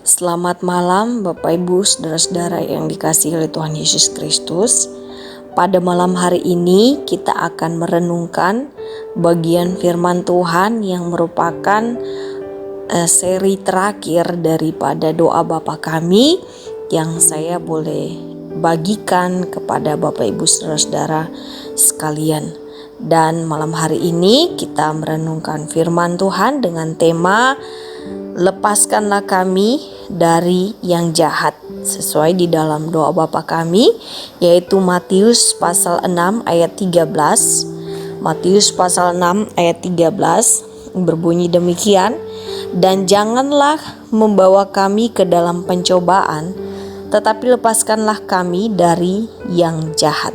Selamat malam Bapak Ibu Saudara-saudara yang dikasihi oleh Tuhan Yesus Kristus. Pada malam hari ini kita akan merenungkan bagian firman Tuhan yang merupakan seri terakhir daripada doa Bapa kami yang saya boleh bagikan kepada Bapak Ibu Saudara-saudara sekalian. Dan malam hari ini kita merenungkan firman Tuhan dengan tema lepaskanlah kami dari yang jahat, sesuai di dalam doa Bapa kami, yaitu Matius pasal 6 ayat 13. Matius pasal 6 ayat 13 berbunyi demikian, dan janganlah membawa kami ke dalam pencobaan, tetapi lepaskanlah kami dari yang jahat.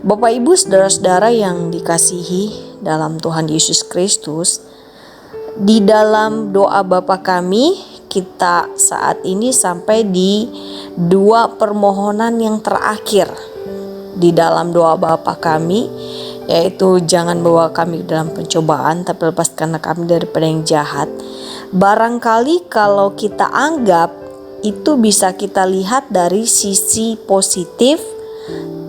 Bapak Ibu Saudara-saudara yang dikasihi dalam Tuhan Yesus Kristus, di dalam doa Bapa kami, kita saat ini sampai di dua permohonan yang terakhir di dalam doa Bapa kami, yaitu jangan bawa kami dalam pencobaan, tapi lepaskanlah kami daripada yang jahat. Barangkali kalau kita anggap itu bisa kita lihat dari sisi positif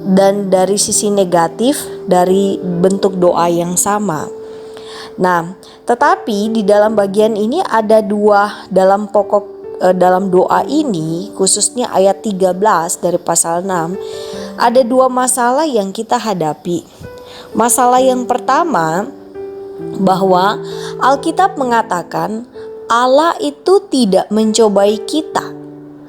dan dari sisi negatif dari bentuk doa yang sama. Nah, tetapi di dalam bagian ini ada dua dalam dalam doa ini, khususnya ayat 13 dari pasal 6, ada dua masalah yang kita hadapi. Masalah yang pertama, bahwa Alkitab mengatakan Allah itu tidak mencobai kita.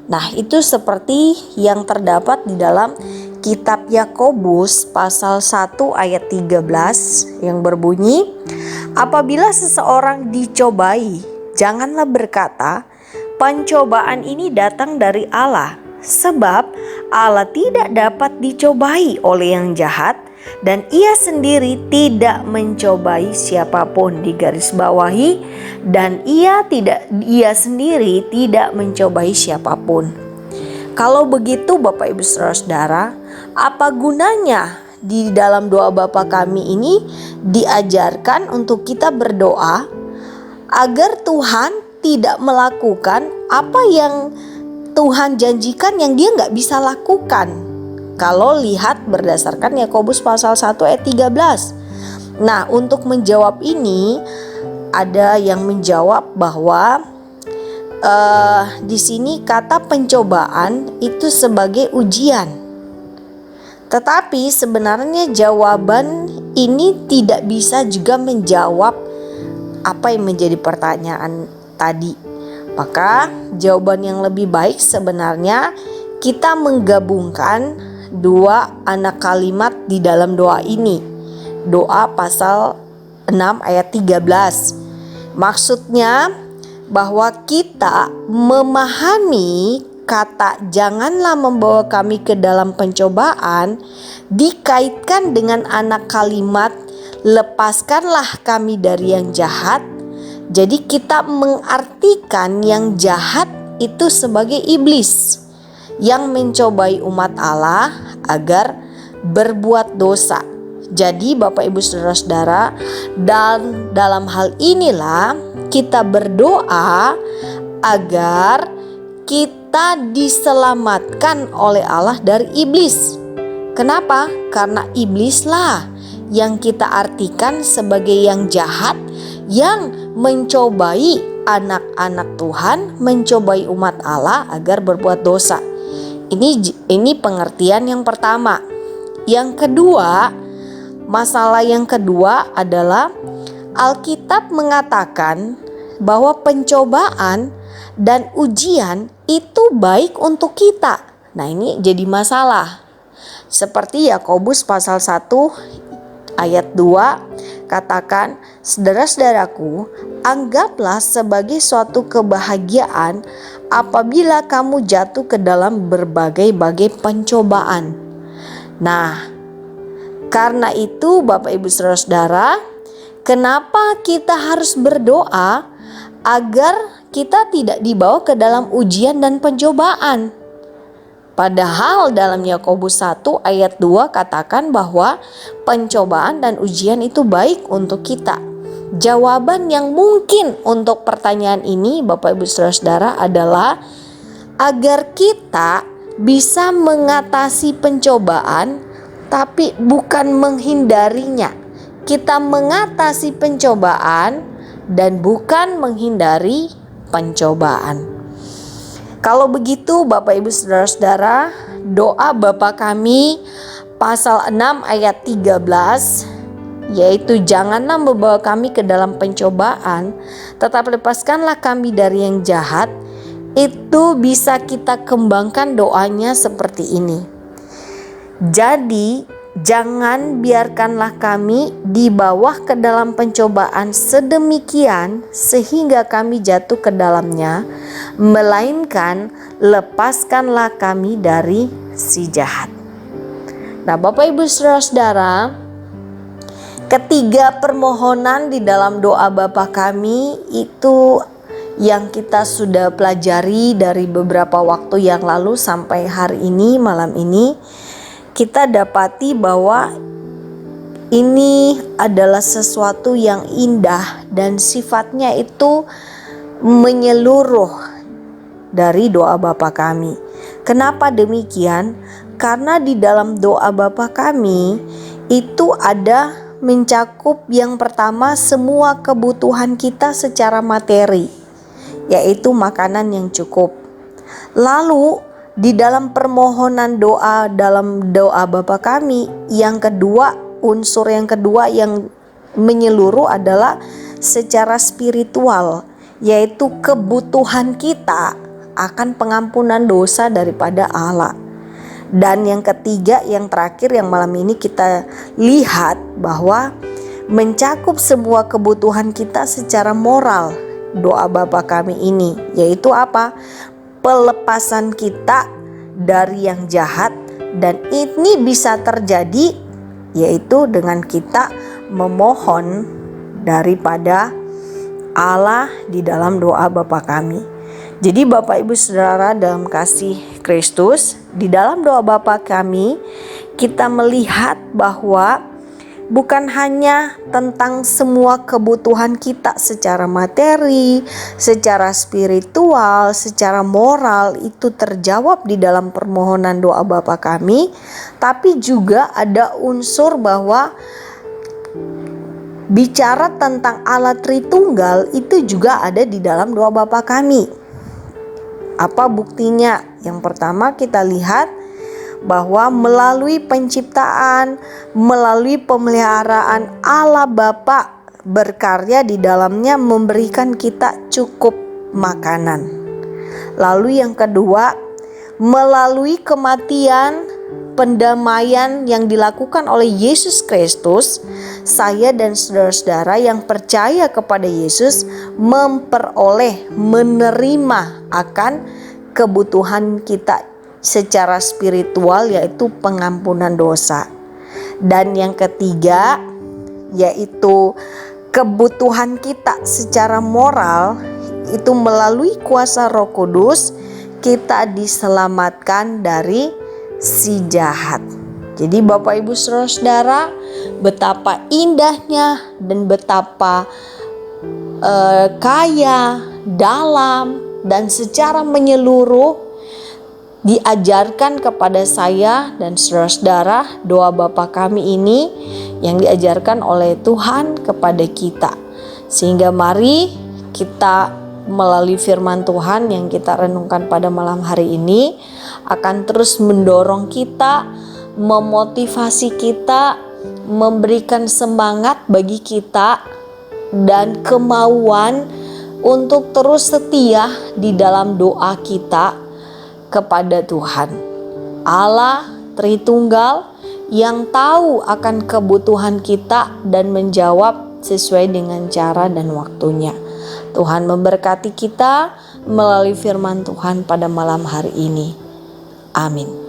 Nah, itu seperti yang terdapat di dalam kitab Yakobus pasal 1 ayat 13 yang berbunyi, apabila seseorang dicobai, janganlah berkata, pencobaan ini datang dari Allah, sebab Allah tidak dapat dicobai oleh yang jahat, dan ia sendiri tidak mencobai siapapun, digarisbawahi, dan ia sendiri tidak mencobai siapapun. Kalau begitu Bapak Ibu Saudara-saudara, apa gunanya di dalam doa Bapa kami ini diajarkan untuk kita berdoa agar Tuhan tidak melakukan apa yang Tuhan janjikan yang dia gak bisa lakukan? Kalau lihat berdasarkan Yakobus pasal 1 ayat 13. Nah, untuk menjawab ini ada yang menjawab bahwa di sini kata pencobaan itu sebagai ujian. Tetapi sebenarnya jawaban ini tidak bisa juga menjawab apa yang menjadi pertanyaan tadi. Maka jawaban yang lebih baik sebenarnya kita menggabungkan dua anak kalimat di dalam doa ini. Doa pasal 6 ayat 13. Maksudnya bahwa kita memahami kata janganlah membawa kami ke dalam pencobaan dikaitkan dengan anak kalimat lepaskanlah kami dari yang jahat. Jadi kita mengartikan yang jahat itu sebagai iblis yang mencobai umat Allah agar berbuat dosa. Jadi Bapak Ibu Saudara-saudara, dan dalam hal inilah kita berdoa agar kita diselamatkan oleh Allah dari iblis. Kenapa? Karena iblislah yang kita artikan sebagai yang jahat, yang mencobai anak-anak Tuhan, mencobai umat Allah agar berbuat dosa. Ini pengertian yang pertama. Yang kedua, masalah yang kedua adalah Alkitab mengatakan bahwa pencobaan dan ujian itu baik untuk kita. Nah, ini jadi masalah. Seperti Yakobus pasal 1 ayat 2 katakan, saudara-saudaraku, anggaplah sebagai suatu kebahagiaan apabila kamu jatuh ke dalam berbagai-bagai pencobaan. Nah, karena itu Bapak Ibu Saudara-saudara, kenapa kita harus berdoa agar kita tidak dibawa ke dalam ujian dan pencobaan? Padahal dalam Yakobus 1 ayat 2 katakan bahwa pencobaan dan ujian itu baik untuk kita. Jawaban yang mungkin untuk pertanyaan ini, Bapak Ibu Saudara-saudara, adalah agar kita bisa mengatasi pencobaan tapi bukan menghindarinya. Kita mengatasi pencobaan dan bukan menghindari pencobaan. Kalau begitu Bapak Ibu Saudara-saudara, doa Bapa kami pasal 6 ayat 13, yaitu janganlah membawa kami ke dalam pencobaan, tetapi lepaskanlah kami dari yang jahat. Itu bisa kita kembangkan doanya seperti ini. Jadi jangan biarkanlah kami dibawa ke dalam pencobaan sedemikian sehingga kami jatuh ke dalamnya, melainkan lepaskanlah kami dari si jahat. Nah, Bapak Ibu Saudara-saudara, ketiga permohonan di dalam doa Bapa kami itu yang kita sudah pelajari dari beberapa waktu yang lalu sampai hari ini, malam ini, kita dapati bahwa ini adalah sesuatu yang indah dan sifatnya itu menyeluruh dari doa Bapa kami. Kenapa demikian? Karena di dalam doa Bapa kami itu ada mencakup yang pertama semua kebutuhan kita secara materi, yaitu makanan yang cukup. Lalu di dalam permohonan doa dalam doa Bapa kami, yang kedua, unsur yang kedua yang menyeluruh adalah secara spiritual, yaitu kebutuhan kita akan pengampunan dosa daripada Allah. Dan yang ketiga, yang terakhir yang malam ini kita lihat bahwa mencakup semua kebutuhan kita secara moral doa Bapa kami ini, yaitu apa? Pelepasan kita dari yang jahat, dan ini bisa terjadi yaitu dengan kita memohon daripada Allah di dalam doa Bapa kami. Jadi Bapak Ibu Saudara dalam kasih Kristus, di dalam doa Bapa kami kita melihat bahwa bukan hanya tentang semua kebutuhan kita secara materi, secara spiritual, secara moral itu terjawab di dalam permohonan doa Bapa kami, tapi juga ada unsur bahwa bicara tentang Allah Tritunggal itu juga ada di dalam doa Bapa kami. Apa buktinya? Yang pertama kita lihat bahwa melalui penciptaan, melalui pemeliharaan Allah Bapa berkarya di dalamnya memberikan kita cukup makanan. Lalu yang kedua, melalui kematian, pendamaian yang dilakukan oleh Yesus Kristus, saya dan saudara-saudara yang percaya kepada Yesus memperoleh, menerima akan kebutuhan kita secara spiritual, yaitu pengampunan dosa. Dan yang ketiga, yaitu kebutuhan kita secara moral, itu melalui kuasa Roh Kudus kita diselamatkan dari si jahat. Jadi Bapak Ibu Saudara, betapa indahnya dan betapa kaya, dalam, dan secara menyeluruh diajarkan kepada saya dan saudara-saudara doa Bapa kami ini yang diajarkan oleh Tuhan kepada kita. Sehingga mari kita melalui firman Tuhan yang kita renungkan pada malam hari ini akan terus mendorong kita, memotivasi kita, memberikan semangat bagi kita dan kemauan untuk terus setia di dalam doa kita kepada Tuhan Allah Tritunggal yang tahu akan kebutuhan kita dan menjawab sesuai dengan cara dan waktunya. Tuhan memberkati kita melalui firman Tuhan pada malam hari ini. Amin.